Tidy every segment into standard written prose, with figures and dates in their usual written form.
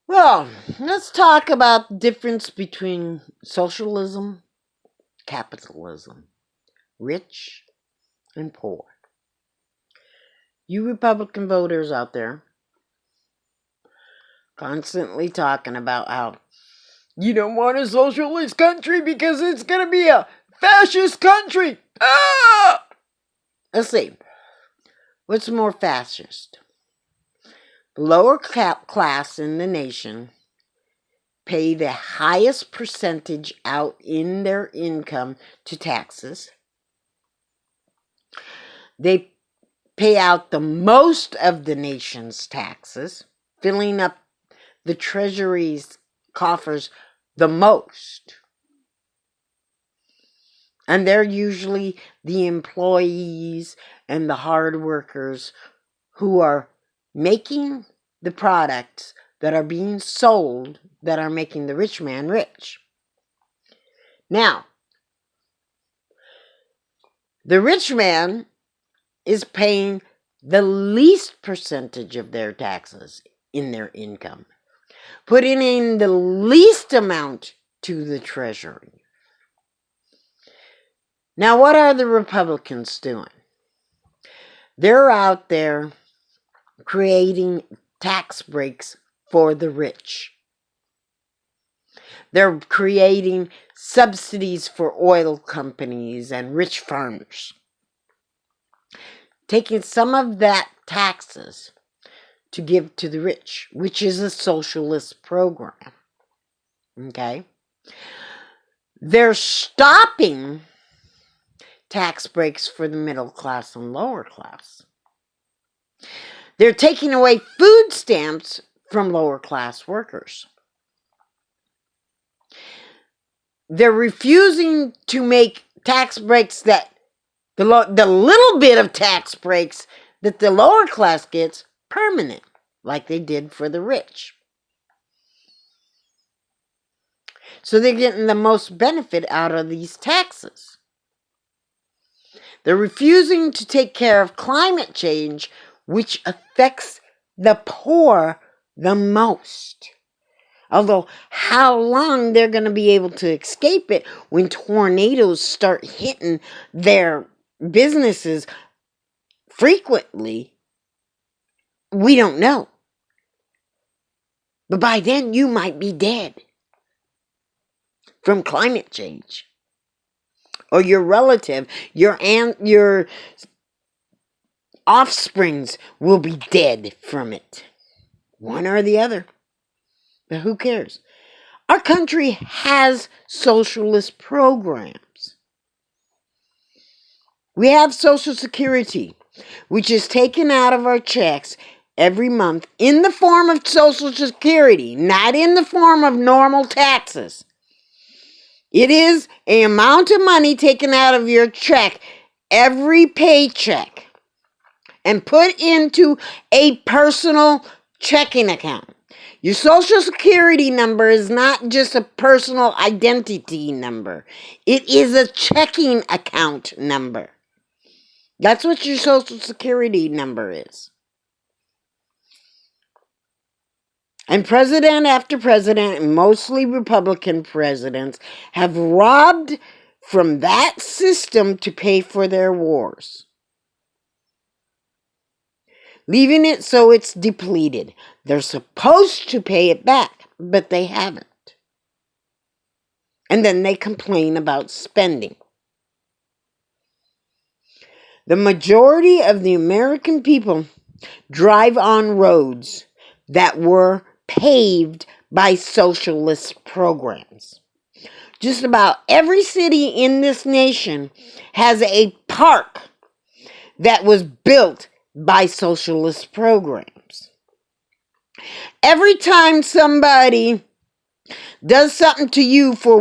Well, let's talk about the difference between socialism, capitalism, rich and poor. You Republican voters out there constantly talking about how you don't want a socialist country because it's going to be a fascist country. Ah! Let's see. What's more fascist? The lower class in the nation pay the highest percentage out in their income to taxes. They pay out the most of the nation's taxes, filling up the treasury's coffers the most. And they're usually the employees and the hard workers who are making the products that are being sold that are making the rich man rich. Now, the rich man is paying the least percentage of their taxes in their income, putting in the least amount to the treasury. Now, what are the Republicans doing? They're out there creating tax breaks for the rich. They're creating subsidies for oil companies and rich farmers, taking some of that taxes to give to the rich, which is a socialist program. Okay? They're stopping tax breaks for the middle class and lower class. They're taking away food stamps from lower class workers. They're refusing to make tax breaks that the little bit of tax breaks that the lower class gets permanent, like they did for the rich. So they're getting the most benefit out of these taxes. They're refusing to take care of climate change, which affects the poor the most. Although, how long they're going to be able to escape it when tornadoes start hitting their businesses frequently, we don't know. But by then, you might be dead from climate change. Or your relative, your aunt, your offsprings will be dead from it. One or the other. But who cares? Our country has socialist programs. We have Social Security, which is taken out of our checks every month in the form of Social Security, not in the form of normal taxes. It is an amount of money taken out of your check every paycheck and put into a personal checking account. Your Social Security number is not just a personal identity number. It is a checking account number. That's what your Social Security number is. And president after president, mostly Republican presidents, have robbed from that system to pay for their wars, leaving it so it's depleted. They're supposed to pay it back, but they haven't. And then they complain about spending. The majority of the American people drive on roads that were paved by socialist programs. Just about every city in this nation has a park that was built by socialist programs. Every time somebody does something to you for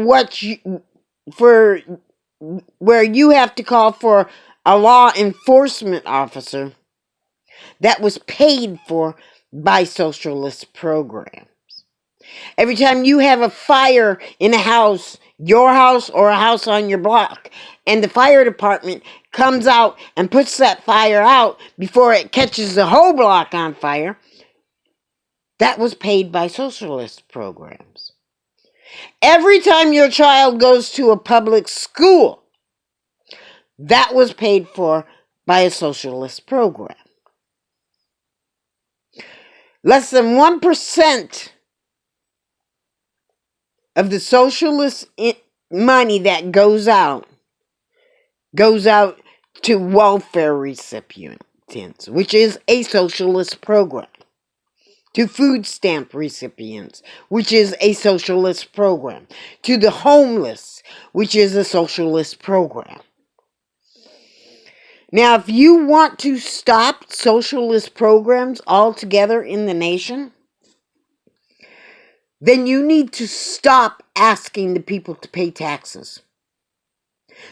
where you have to call for a law enforcement officer, that was paid for by socialist programs. Every time you have a fire in a house, your house or a house on your block, and the fire department comes out and puts that fire out before it catches the whole block on fire, That was paid by socialist programs. Every time your child goes to a public school, that was paid for by a socialist program. Less than 1% of the socialist money that goes out to welfare recipients, which is a socialist program. To food stamp recipients, which is a socialist program. To the homeless, which is a socialist program. Now, if you want to stop socialist programs altogether in the nation, then you need to stop asking the people to pay taxes.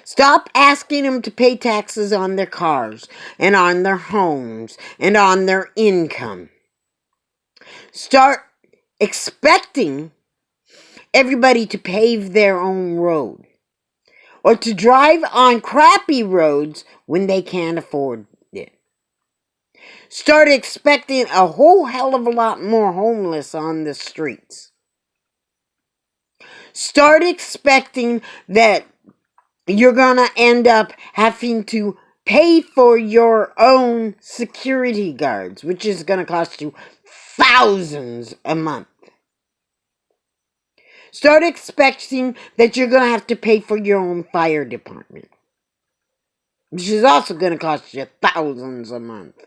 Stop asking them to pay taxes on their cars and on their homes and on their income. Start expecting everybody to pave their own road or to drive on crappy roads when they can't afford it. Start expecting a whole hell of a lot more homeless on the streets. Start expecting that you're going to end up having to pay for your own security guards, which is going to cost you thousands a month. Start expecting that you're going to have to pay for your own fire department, which is also going to cost you thousands a month.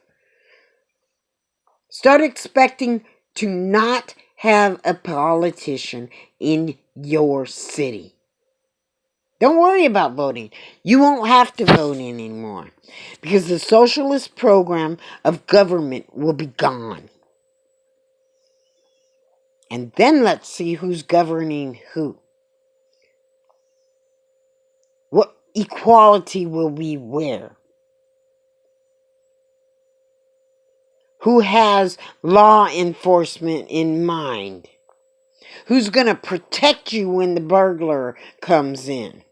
Start expecting to not have a politician in your city. Don't worry about voting. You won't have to vote anymore because the socialist program of government will be gone. And then let's see who's governing who. What equality will be where? Who has law enforcement in mind? Who's going to protect you when the burglar comes in?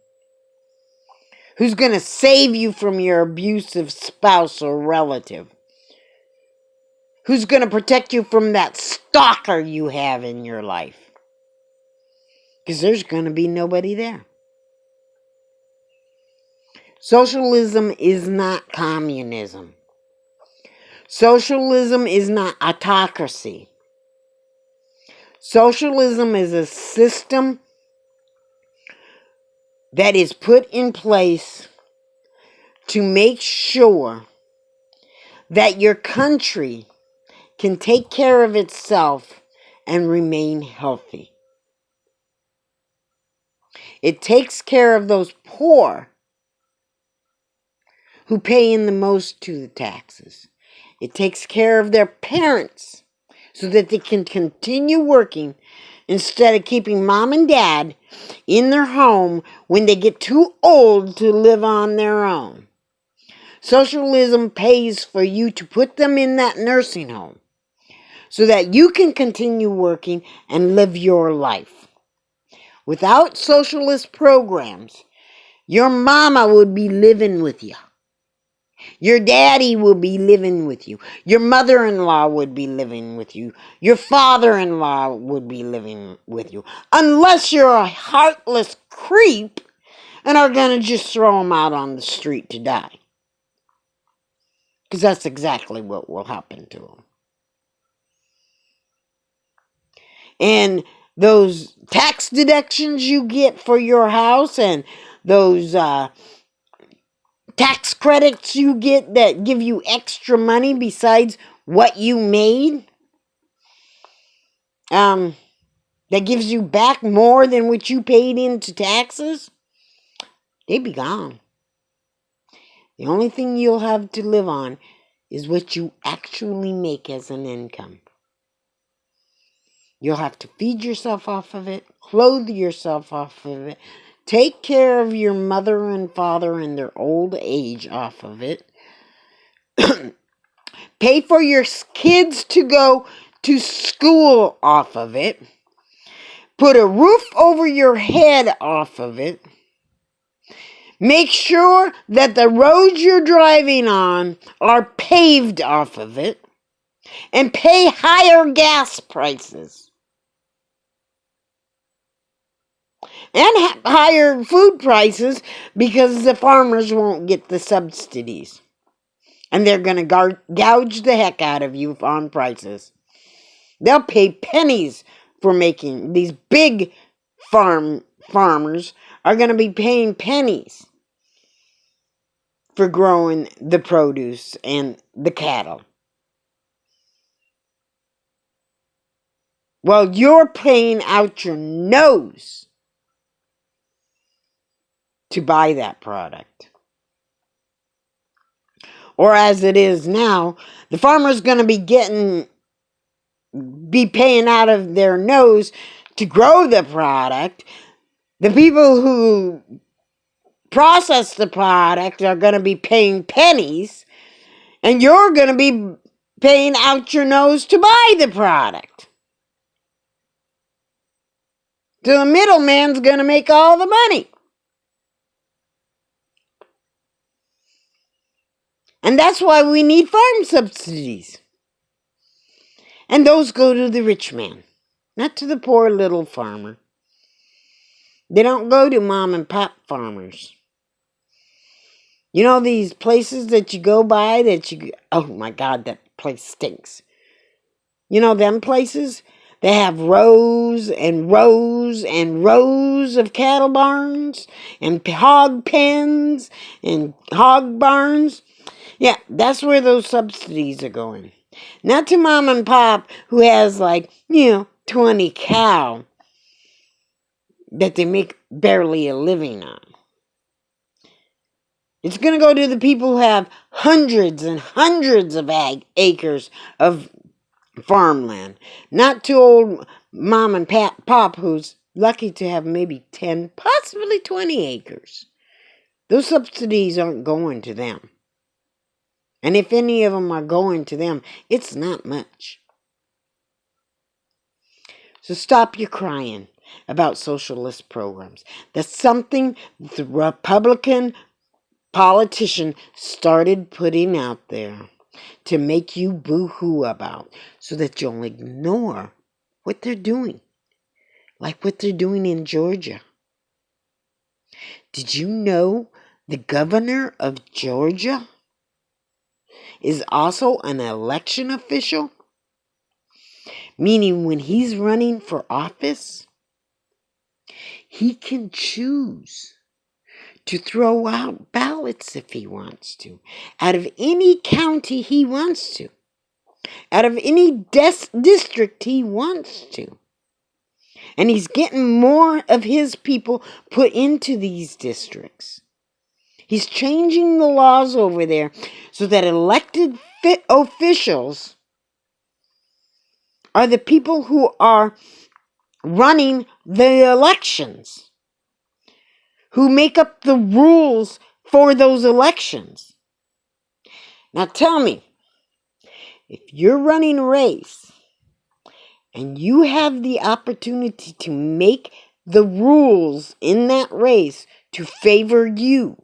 Who's going to save you from your abusive spouse or relative? Who's going to protect you from that stalker you have in your life? Because there's going to be nobody there. Socialism is not communism. Socialism is not autocracy. Socialism is a system that is put in place to make sure that your country can take care of itself and remain healthy. It takes care of those poor who pay in the most to the taxes. It takes care of their parents so that they can continue working instead of keeping mom and dad in their home when they get too old to live on their own. Socialism pays for you to put them in that nursing home so that you can continue working and live your life. Without socialist programs, your mama would be living with you. Your daddy will be living with you. Your mother-in-law would be living with you. Your father-in-law would be living with you. Unless you're a heartless creep and are going to just throw them out on the street to die. Because that's exactly what will happen to them. And those tax deductions you get for your house and those tax credits you get that give you extra money besides what you made, that gives you back more than what you paid into taxes, they be gone. The only thing you'll have to live on is what you actually make as an income. You'll have to feed yourself off of it, clothe yourself off of it, take care of your mother and father in their old age off of it, pay for your kids to go to school off of it, put a roof over your head off of it, make sure that the roads you're driving on are paved off of it, and pay higher gas prices and higher food prices because the farmers won't get the subsidies. And they're going to gouge the heck out of you on prices. They'll pay pennies for making these big farmers are going to be paying pennies for growing the produce and the cattle. Well, you're paying out your nose to buy that product. Or as it is now, the farmer's going to be paying out of their nose to grow the product. The people who process the product are going to be paying pennies, and you're going to be paying out your nose to buy the product. So the middleman's going to make all the money. And that's why we need farm subsidies. And those go to the rich man, not to the poor little farmer. They don't go to mom and pop farmers. You know these places that you go by oh my God, that place stinks. You know them places? They have rows and rows and rows of cattle barns and hog pens and hog barns. Yeah, that's where those subsidies are going. Not to mom and pop who has 20 cow that they make barely a living on. It's going to go to the people who have hundreds and hundreds of acres of farmland. Not to old mom and pop who's lucky to have maybe 10, possibly 20 acres. Those subsidies aren't going to them. And if any of them are going to them, it's not much. So stop your crying about socialist programs. That's something the Republican politician started putting out there to make you boo-hoo about, so that you'll ignore what they're doing. Like what they're doing in Georgia. Did you know the governor of Georgia is also an election official? Meaning when he's running for office, he can choose to throw out ballots if he wants to, out of any county he wants to, out of any district he wants to. And he's getting more of his people put into these districts. He's changing the laws over there so that elected officials are the people who are running the elections, who make up the rules for those elections. Now tell me, if you're running a race and you have the opportunity to make the rules in that race to favor you,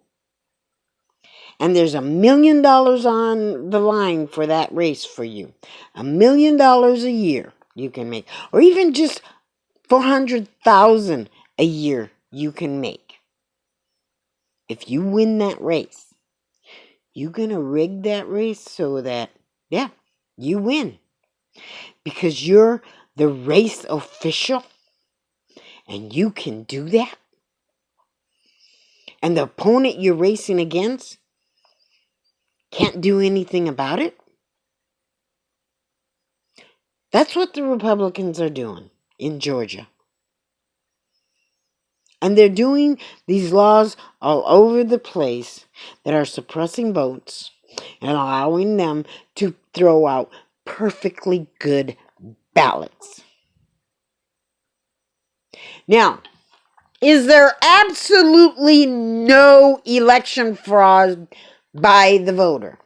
and there's $1 million on the line for that race for you, $1 million a year you can make, or even just $400,000 a year you can make. If you win that race, you're going to rig that race so that, you win. Because you're the race official and you can do that. And the opponent you're racing against can't do anything about it. That's what the Republicans are doing in Georgia. And they're doing these laws all over the place that are suppressing votes and allowing them to throw out perfectly good ballots. Now, is there absolutely no election fraud by the voter?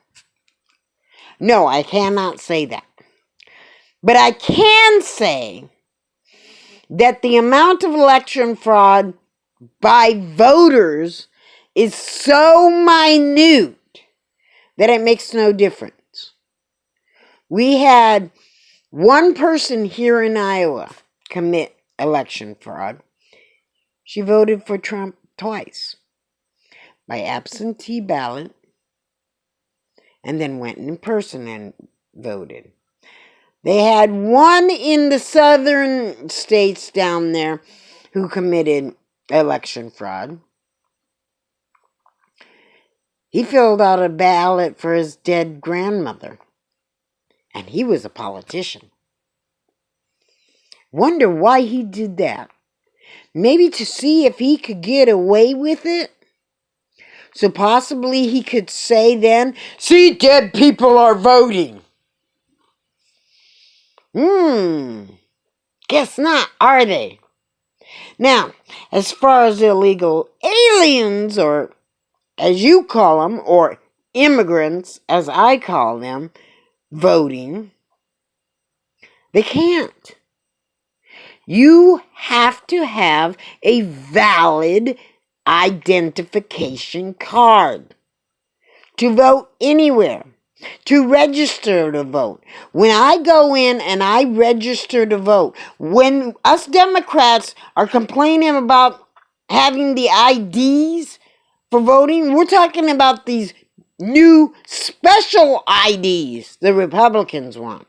No, I cannot say that. But I can say that the amount of election fraud by voters is so minute that it makes no difference. We had one person here in Iowa commit election fraud. She voted for Trump twice by absentee ballot and then went in person and voted. They had one in the southern states down there who committed election fraud. He filled out a ballot for his dead grandmother, and he was a politician. Wonder why he did that. Maybe to see if he could get away with it. So possibly he could say then, see, dead people are voting. Guess not, are they? Now, as far as illegal aliens, or as you call them, or immigrants, as I call them, voting, they can't. You have to have a valid identification card to vote anywhere, to register to vote. When I go in and I register to vote, when us Democrats are complaining about having the IDs for voting, we're talking about these new special IDs the Republicans want.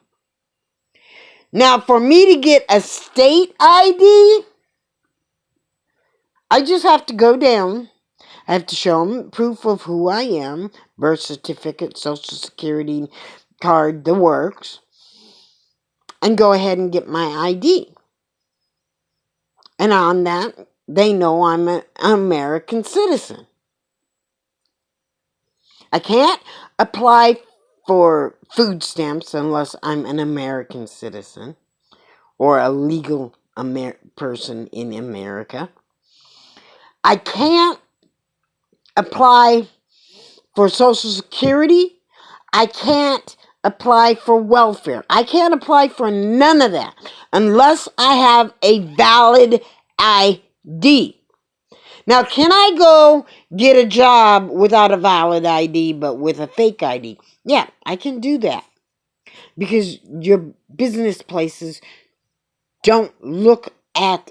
Now, for me to get a state ID, I just have to go down. I have to show them proof of who I am, birth certificate, social security card, the works, and go ahead and get my ID. And on that, they know I'm an American citizen. I can't apply for food stamps unless I'm an American citizen or a legal person in America. I can't apply for Social Security. I can't apply for welfare. I can't apply for none of that unless I have a valid ID. Now, can I go get a job without a valid ID but with a fake ID? Yeah, I can do that. Because your business places don't look at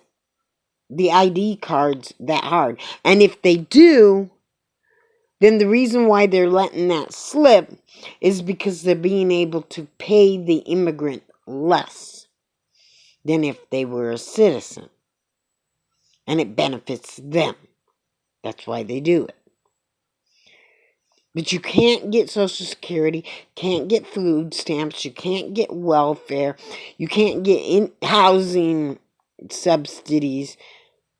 the ID cards that hard. And if they do, then the reason why they're letting that slip is because they're being able to pay the immigrant less than if they were a citizen. And it benefits them. That's why they do it. But you can't get Social Security, can't get food stamps, you can't get welfare, you can't get housing subsidies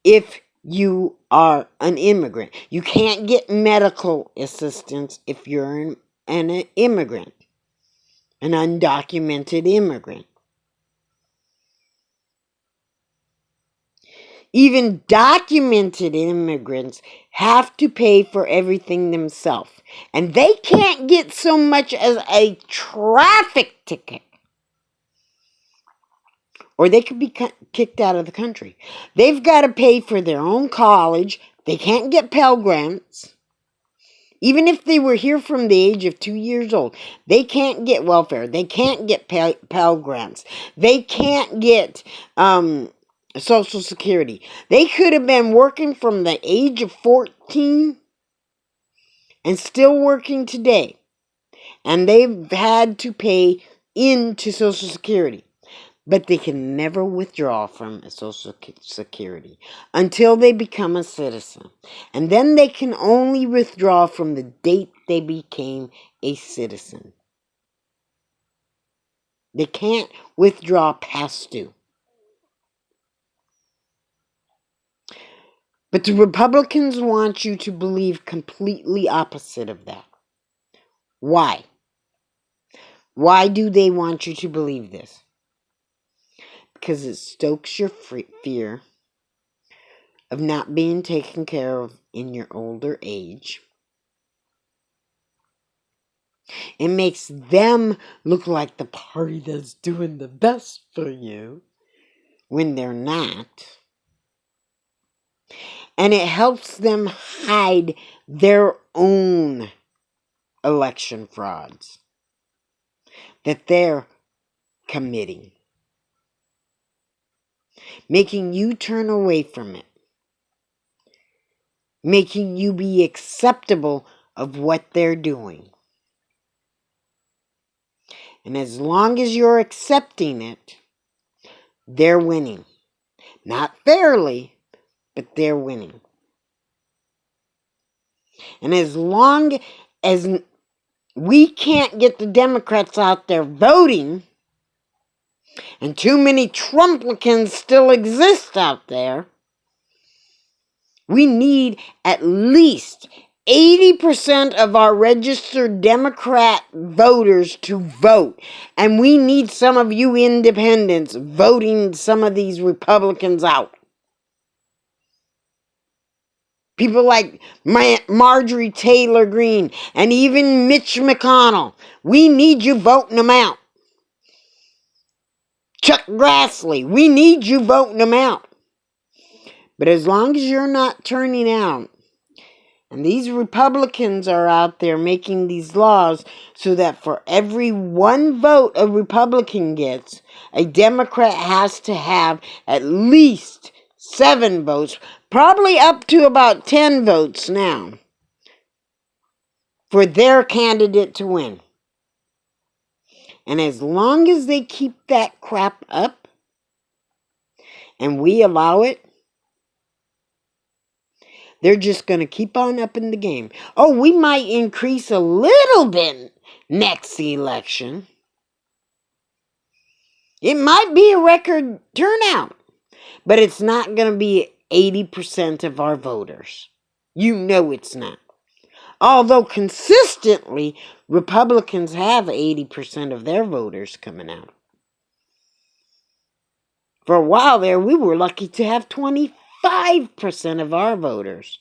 if you are an immigrant. You can't get medical assistance if you're an immigrant, an undocumented immigrant. Even documented immigrants have to pay for everything themselves. And they can't get so much as a traffic ticket. Or they could be kicked out of the country. They've got to pay for their own college. They can't get Pell Grants. Even if they were here from the age of 2 years old, they can't get welfare. They can't get Pell Grants. They can't get Social Security. They could have been working from the age of 14 and still working today. And they've had to pay into Social Security. But they can never withdraw from Social Security until they become a citizen. And then they can only withdraw from the date they became a citizen. They can't withdraw past due. But the Republicans want you to believe completely opposite of that. Why? Why do they want you to believe this? Because it stokes your fear of not being taken care of in your older age. It makes them look like the party that's doing the best for you when they're not. And it helps them hide their own election frauds. that they're committing, making you turn away from it, making you be acceptable of what they're doing. And as long as you're accepting it, they're winning. Not fairly, but they're winning. And as long as we can't get the Democrats out there voting, and too many Trumplicans still exist out there, we need at least 80% of our registered Democrat voters to vote. And we need some of you independents voting some of these Republicans out. People like Marjorie Taylor Greene and even Mitch McConnell. We need you voting them out. Chuck Grassley, we need you voting them out. But as long as you're not turning out, and these Republicans are out there making these laws so that for every one vote a Republican gets, a Democrat has to have at least 7 votes, probably up to about 10 votes now, for their candidate to win. And as long as they keep that crap up, and we allow it, they're just going to keep on upping the game. Oh, we might increase a little bit next election. It might be a record turnout, but it's not going to be 80% of our voters. You know it's not. Although consistently, Republicans have 80% of their voters coming out. For a while there, we were lucky to have 25% of our voters.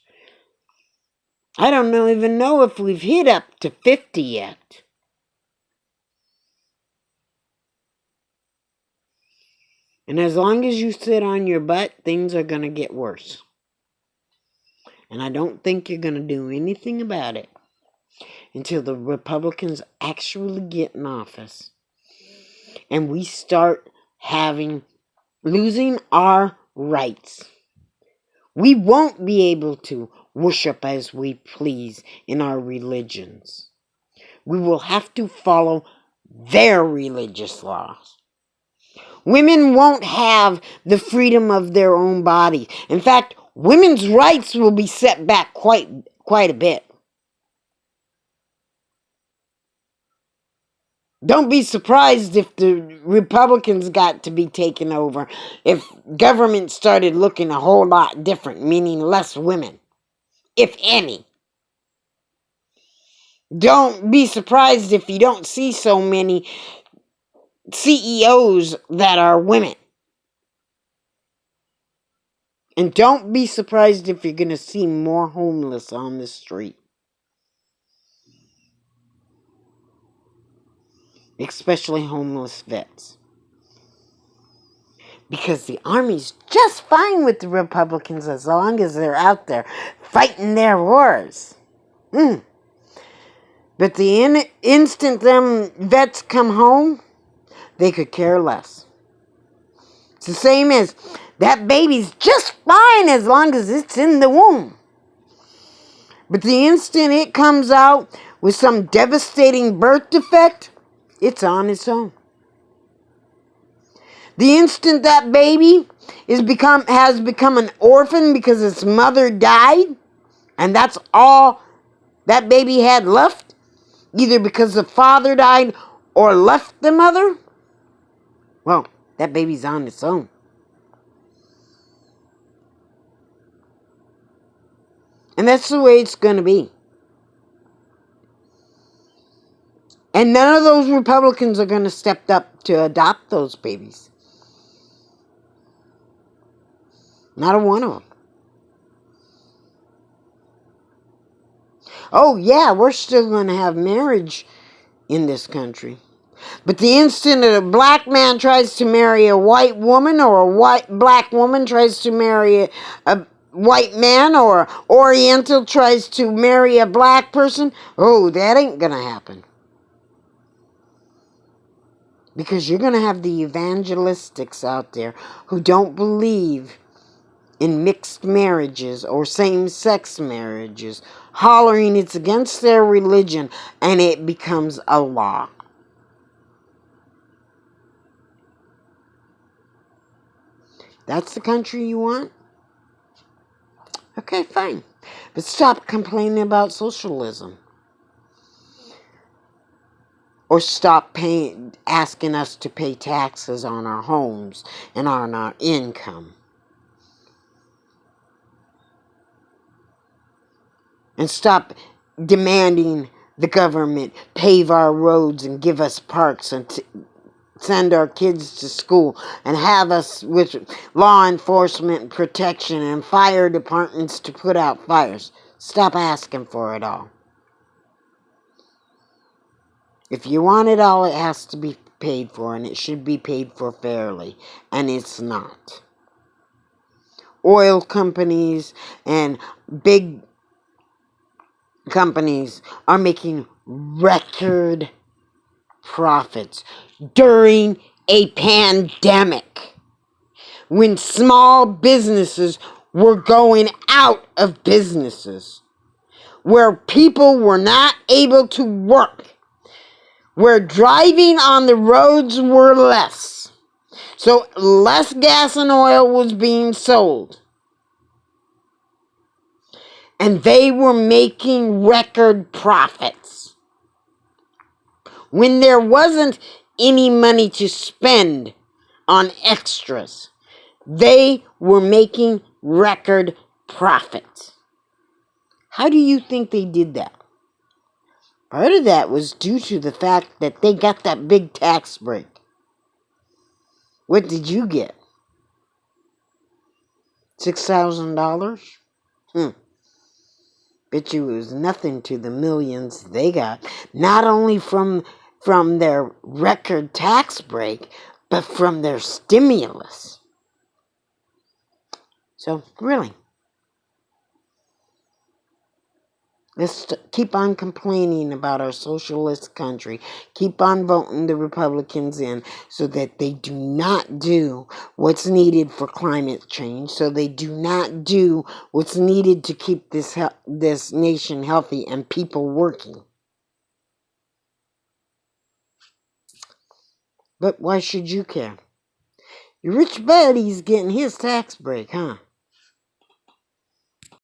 I don't even know if we've hit up to 50 yet. And as long as you sit on your butt, things are going to get worse. And I don't think you're going to do anything about it until the Republicans actually get in office. And we start losing our rights. We won't be able to worship as we please in our religions. We will have to follow their religious laws. Women won't have the freedom of their own body. In fact, women's rights will be set back quite a bit. Don't be surprised if the Republicans got to be taken over, if government started looking a whole lot different, meaning less women, if any. Don't be surprised if you don't see so many CEOs that are women. And don't be surprised if you're going to see more homeless on the street. Especially homeless vets. Because the Army's just fine with the Republicans as long as they're out there fighting their wars. But the instant them vets come home, they could care less. It's the same as that baby's just fine as long as it's in the womb. But the instant it comes out with some devastating birth defect, it's on its own. The instant that baby has become an orphan because its mother died, and that's all that baby had left, either because the father died or left the mother, well, that baby's on its own. And that's the way it's going to be. And none of those Republicans are going to step up to adopt those babies. Not a one of them. Oh, yeah, we're still going to have marriage in this country. But the instant that a black man tries to marry a white woman, or a black woman tries to marry a white man, or Oriental tries to marry a black person, oh, that ain't going to happen. Because you're going to have the evangelistics out there who don't believe in mixed marriages or same-sex marriages, hollering it's against their religion, and it becomes a law. That's the country you want? Okay, fine. But stop complaining about socialism. Or stop asking us to pay taxes on our homes and on our income. And stop demanding the government pave our roads and give us parks and send our kids to school and have us with law enforcement protection and fire departments to put out fires. Stop asking for it all. If you want it all, it has to be paid for, and it should be paid for fairly, and it's not. Oil companies and big companies are making record profits during a pandemic when small businesses were going out of businesses, where people were not able to work, where driving on the roads were less, so less gas and oil was being sold. And they were making record profits. When there wasn't any money to spend on extras, they were making record profits. How do you think they did that? Part of that was due to the fact that they got that big tax break. What did you get? $6,000? Bet you it was nothing to the millions they got. Not only from their record tax break, but from their stimulus. So, really, let's keep on complaining about our socialist country. Keep on voting the Republicans in so that they do not do what's needed for climate change, so they do not do what's needed to keep this nation healthy and people working. But why should you care? Your rich buddy's getting his tax break, huh?